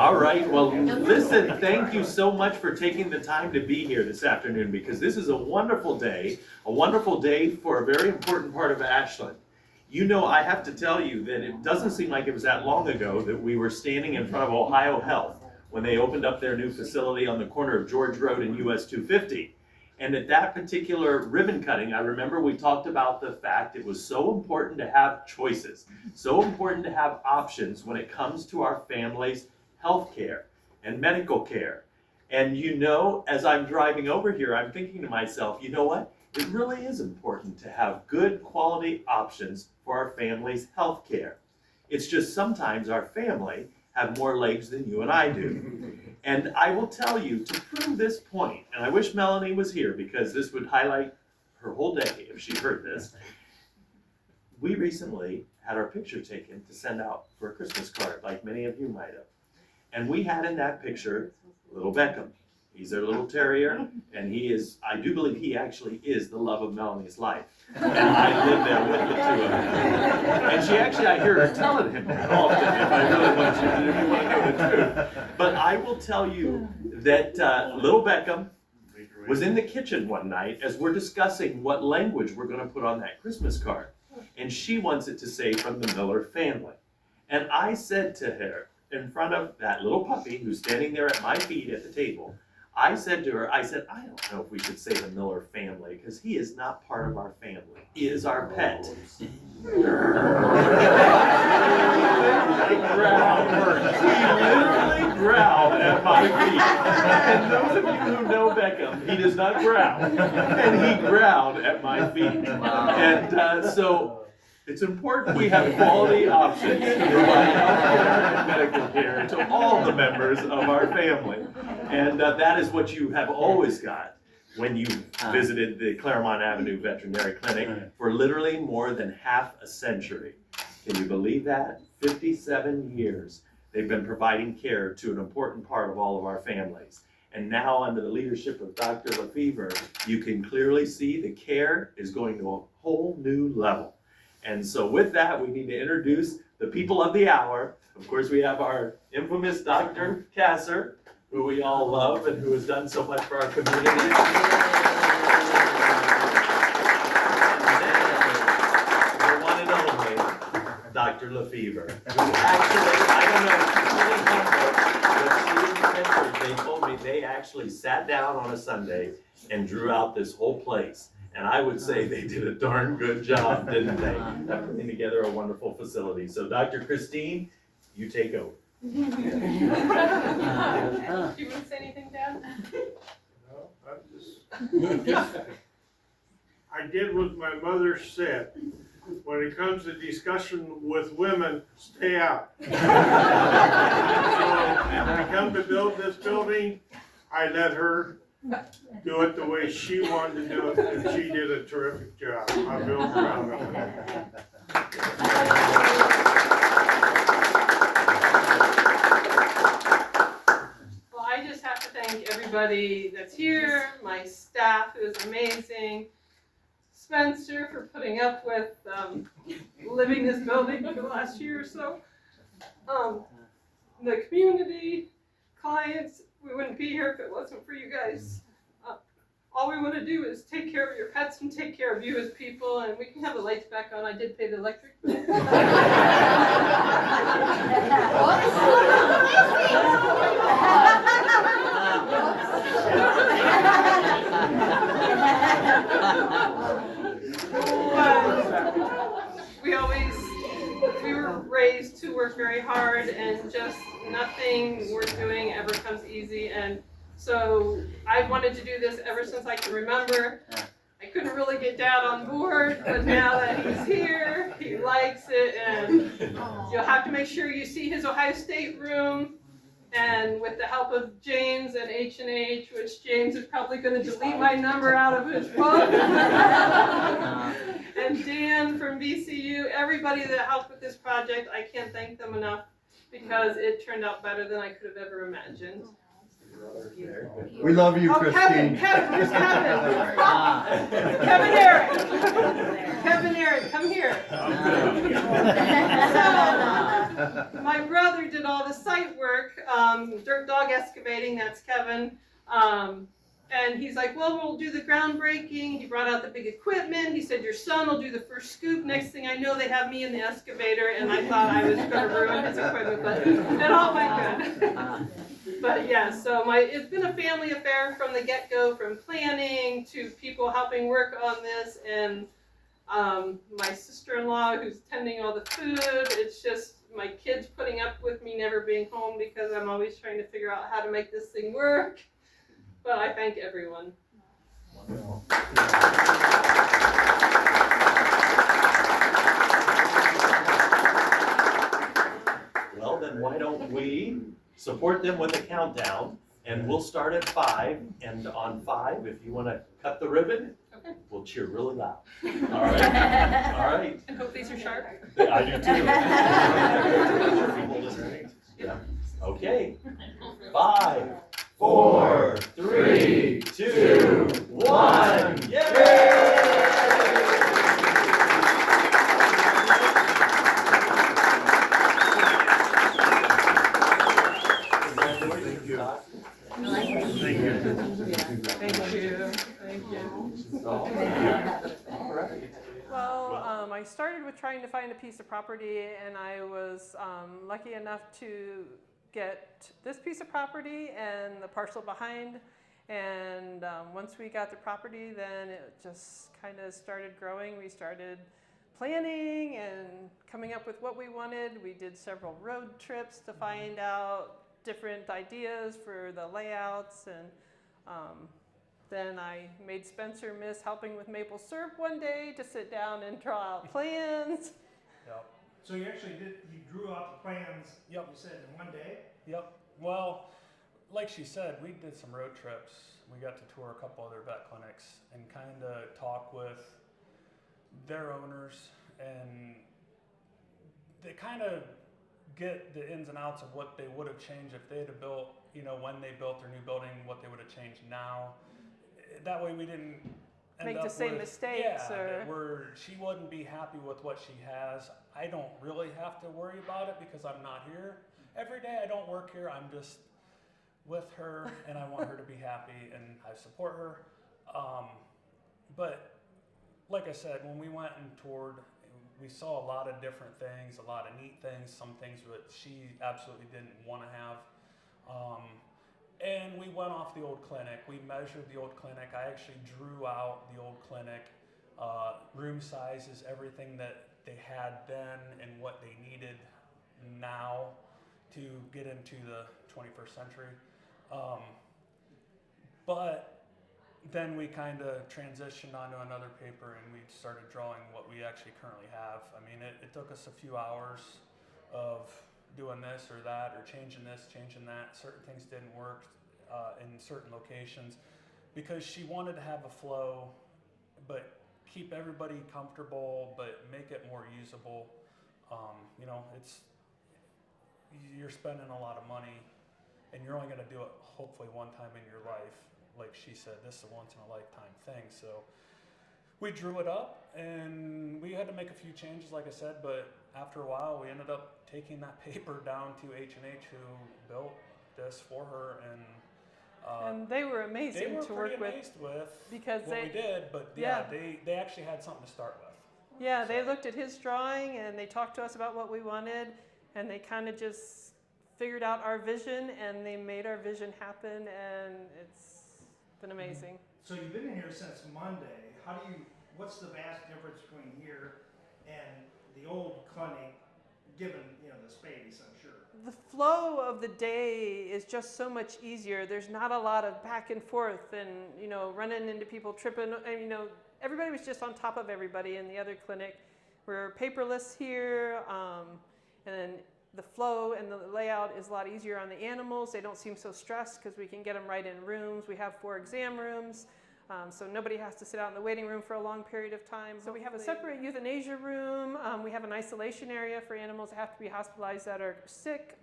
All right, well, listen, thank you so much for taking the time to be here this afternoon, because this is a wonderful day for a very important part of Ashland. You know, I have to tell you that it doesn't seem like it was that long ago that we were standing in front of Ohio Health when they opened up their new facility on the corner of George Road and US 250. And at that particular ribbon cutting, I remember we talked about the fact it was so important to have choices, so important to have options when it comes to our families' health care and medical care. And you know, as I'm driving over here, I'm thinking to myself, you know what? It really is important to have good quality options for our family's health care. It's just sometimes our family have more legs than you and I do. And I will tell you, to prove this point, and I wish Melanie was here because this would highlight her whole day if she heard this, we recently had our picture taken to send out for a Christmas card, like many of you might have. And we had in that picture little Beckham. He's our little terrier, and he is, I do believe he actually is the love of Melanie's life. And I live there with the two of them. And she actually, I hear her telling him that often, if I really want you to, if you want to know the truth. But I will tell you that little Beckham was in the kitchen one night as we're discussing what language we're going to put on that Christmas card. And she wants it to say from the Miller family. And I said to her, in front of that little puppy who's standing there at my feet at the table, I said to her, I don't know if we should say the Miller family, because he is not part of our family. He is our pet. He literally growled at my feet. And those of you who know Beckham, he does not growl. And he growled at my feet. And so it's important we have quality options to provide health care and medical care to all the members of our family. And that is what you have always got when you visited the Claremont Avenue Veterinary Clinic for literally more than half a century. Can you believe that? 57 years they've been providing care to an important part of all of our families. And now, under the leadership of Dr. Lefevre, you can clearly see the care is going to a whole new level. And so with that, we need to introduce the people of the hour. Of course, we have our infamous Dr. Kasser, who we all love and who has done so much for our community. And the one and only Dr. Lefevre, who actually, I don't know if she's really humble, but she and Spencer, they told me they actually sat down on a Sunday and drew out this whole place. And I would say they did a darn good job, didn't they, at putting together a wonderful facility. So Dr. Christine, you take over. Do you want to say anything, Dad? No, I did what my mother said. When it comes to discussion with women, stay out. So when I come to build this building, I let her do it the way she wanted to do it, and she did a terrific job. I built around her. Well, I just have to thank everybody that's here, my staff who is amazing, Spencer for putting up with living this building for the last year or so, the community, clients. We wouldn't be here if it wasn't for you guys. All we want to do is take care of your pets and take care of you as people, and we can have the lights back on. I did pay the electric bill. We were raised to work very hard, and just nothing we're doing ever comes easy. And so I wanted to do this ever since I can remember. I couldn't really get Dad on board, but now that he's here, he likes it. And you'll have to make sure you see his Ohio State room. And with the help of James and H&H, which James is probably going to delete my number out of his phone. And Dan from VCU, everybody that helped with this project, I can't thank them enough because it turned out better than I could have ever imagined. We love you, Oh, Christine. Kevin, where's Kevin? Kevin Eric. Kevin Eric, come here. So, my brother did all the site work, dirt dog excavating, that's Kevin. And he's like, well, we'll do the groundbreaking. He brought out the big equipment. He said, your son will do the first scoop. Next thing I know, they have me in the excavator, and I thought I was going to ruin his equipment, but it all went good. But yeah, so it's been a family affair from the get-go, from planning to people helping work on this, and my sister-in-law who's tending all the food. It's just my kids putting up with me never being home because I'm always trying to figure out how to make this thing work. But I thank everyone. Well, then why don't we support them with a countdown, and we'll start at 5, and on 5, if you want to cut the ribbon, Okay. we'll cheer really loud. All right? All right. And hope these are sharp. I do too. Yeah. Okay. 5, 4, 3, 2, 1. Yay! Well, I started with trying to find a piece of property, and I was lucky enough to get this piece of property and the parcel behind. And once we got the property, then it just kind of started growing. We started planning and coming up with what we wanted. We did several road trips to find out different ideas for the layouts, and then I made Spencer miss helping with maple syrup one day to sit down and draw out plans. Yep. So you actually you drew out the plans, Yep. you said, in one day? Yep. Well, like she said, we did some road trips. We got to tour a couple other vet clinics and kind of talk with their owners, and they kind of get the ins and outs of what they would have changed if they'd have built, when they built their new building, what they would have changed now. That way we didn't end Make up the same with, mistakes, yeah, or where she wouldn't be happy with what she has. I don't really have to worry about it because I'm not here every day. I don't work here. I'm just with her, and I want her to be happy, and I support her. But like I said, when we went and toured, we saw a lot of different things, a lot of neat things, some things that she absolutely didn't want to have. And we went off the old clinic. We measured the old clinic. I actually drew out the old clinic, room sizes, everything that they had then and what they needed now to get into the 21st century. But then we kind of transitioned onto another paper, and we started drawing what we actually currently have. I mean, it took us a few hours of doing this or that, or changing this, changing that. Certain things didn't work in certain locations because she wanted to have a flow, but keep everybody comfortable, but make it more usable. You're spending a lot of money, and you're only going to do it hopefully one time in your life. Like she said, this is a once in a lifetime thing. So we drew it up, and we had to make a few changes, like I said, but after a while we ended up taking that paper down to H&H, who built this for her, and they were amazing they were to work pretty with amazed with because what we did, but they actually had something to start with. Yeah, they looked at his drawing and they talked to us about what we wanted, and they kind of just figured out our vision, and they made our vision happen, and it's been amazing. So you've been in here since Monday. What's the vast difference between here and the old clinic, given, the space, I'm sure? The flow of the day is just so much easier. There's not a lot of back and forth and, running into people, tripping, and, everybody was just on top of everybody in the other clinic. We're paperless here, and then the flow and the layout is a lot easier on the animals. They don't seem so stressed because we can get them right in rooms. We have 4 exam rooms, so nobody has to sit out in the waiting room for a long period of time. So we have a separate euthanasia room. We have an isolation area for animals that have to be hospitalized that are sick.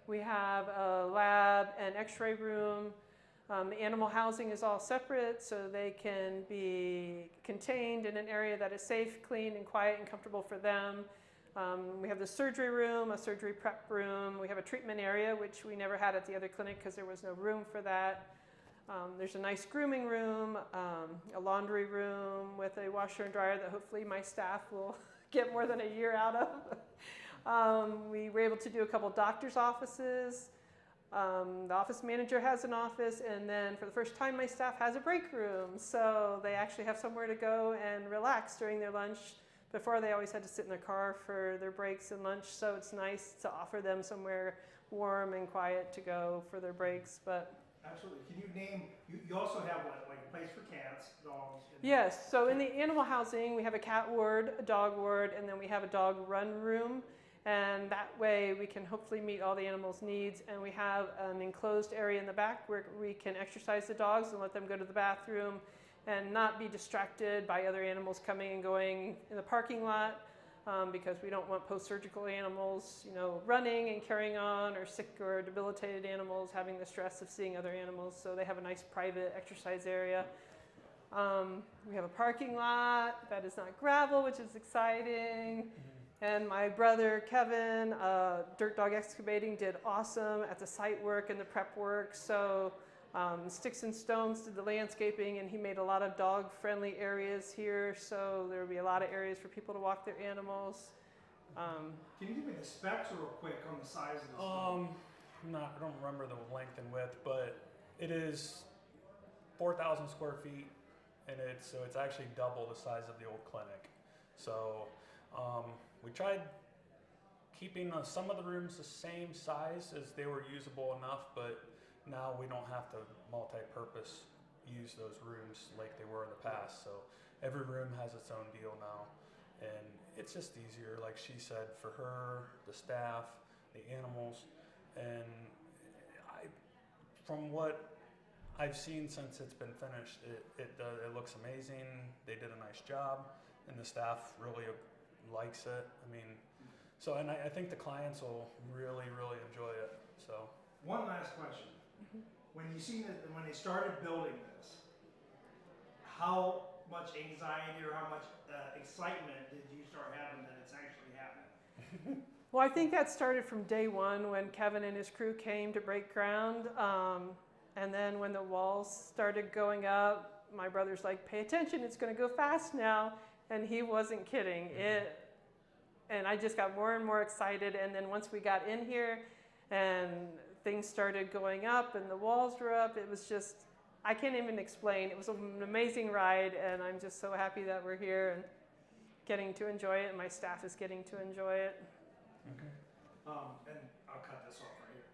We have a lab lab and x-ray room. The animal housing is all separate, so they can be contained in an area that is safe, clean, and quiet and comfortable for them. We have the surgery room, a surgery prep room. We have a treatment area, which we never had at the other clinic because there was no room for that. There's a nice grooming room, a laundry room with a washer and dryer that hopefully my staff will get more than a year out of. We were able to do a couple doctor's offices. The office manager has an office, and then for the first time my staff has a break room, so they actually have somewhere to go and relax during their lunch. Before, they always had to sit in their car for their breaks and lunch, so it's nice to offer them somewhere warm and quiet to go for their breaks. But Absolutely. Can you name, you also have what, like a place for cats, dogs? And yes, so in the animal housing, we have a cat ward, a dog ward, and then we have a dog run room. And that way we can hopefully meet all the animals' needs. And we have an enclosed area in the back where we can exercise the dogs and let them go to the bathroom and not be distracted by other animals coming and going in the parking lot, because we don't want post-surgical animals, running and carrying on, or sick or debilitated animals having the stress of seeing other animals. So they have a nice private exercise area. We have a parking lot that is not gravel, which is exciting. And my brother Kevin, Dirt Dog Excavating, did awesome at the site work and the prep work. So Sticks and Stones did the landscaping, and he made a lot of dog-friendly areas here. So there will be a lot of areas for people to walk their animals. Can you give me the specs real quick on the size of this? I don't remember the length and width, but it is 4,000 square feet, and it's actually double the size of the old clinic. So we tried keeping some of the rooms the same size as they were usable enough, but now we don't have to multi-purpose use those rooms like they were in the past. So every room has its own deal now, and it's just easier, like she said, for her, the staff, the animals. And from what I've seen since it's been finished, it looks amazing. They did a nice job, and the staff really likes it. And I think the clients will really, really enjoy it. So One last question. When they started building this, how much anxiety or how much excitement did you start having that it's actually happening? Well, I think that started from day one when Kevin and his crew came to break ground. And then when the walls started going up, my brother's like, pay attention, it's going to go fast now. And he wasn't kidding. And I just got more and more excited. And then once we got in here and things started going up and the walls were up, it was just, I can't even explain. It was an amazing ride, and I'm just so happy that we're here and getting to enjoy it, and my staff is getting to enjoy it. okay. And I'll cut this off right here.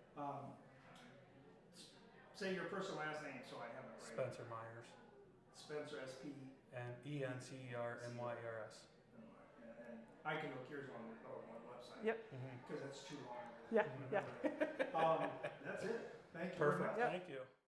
Say your first and last name so I have it right. Spencer Myers, Spencer, S-P. and ENCERMYERS. And I can look yours on the website. Yep. Because that's too long. Yeah. That's it. Thank you very Perfect. much. Yep. Thank you.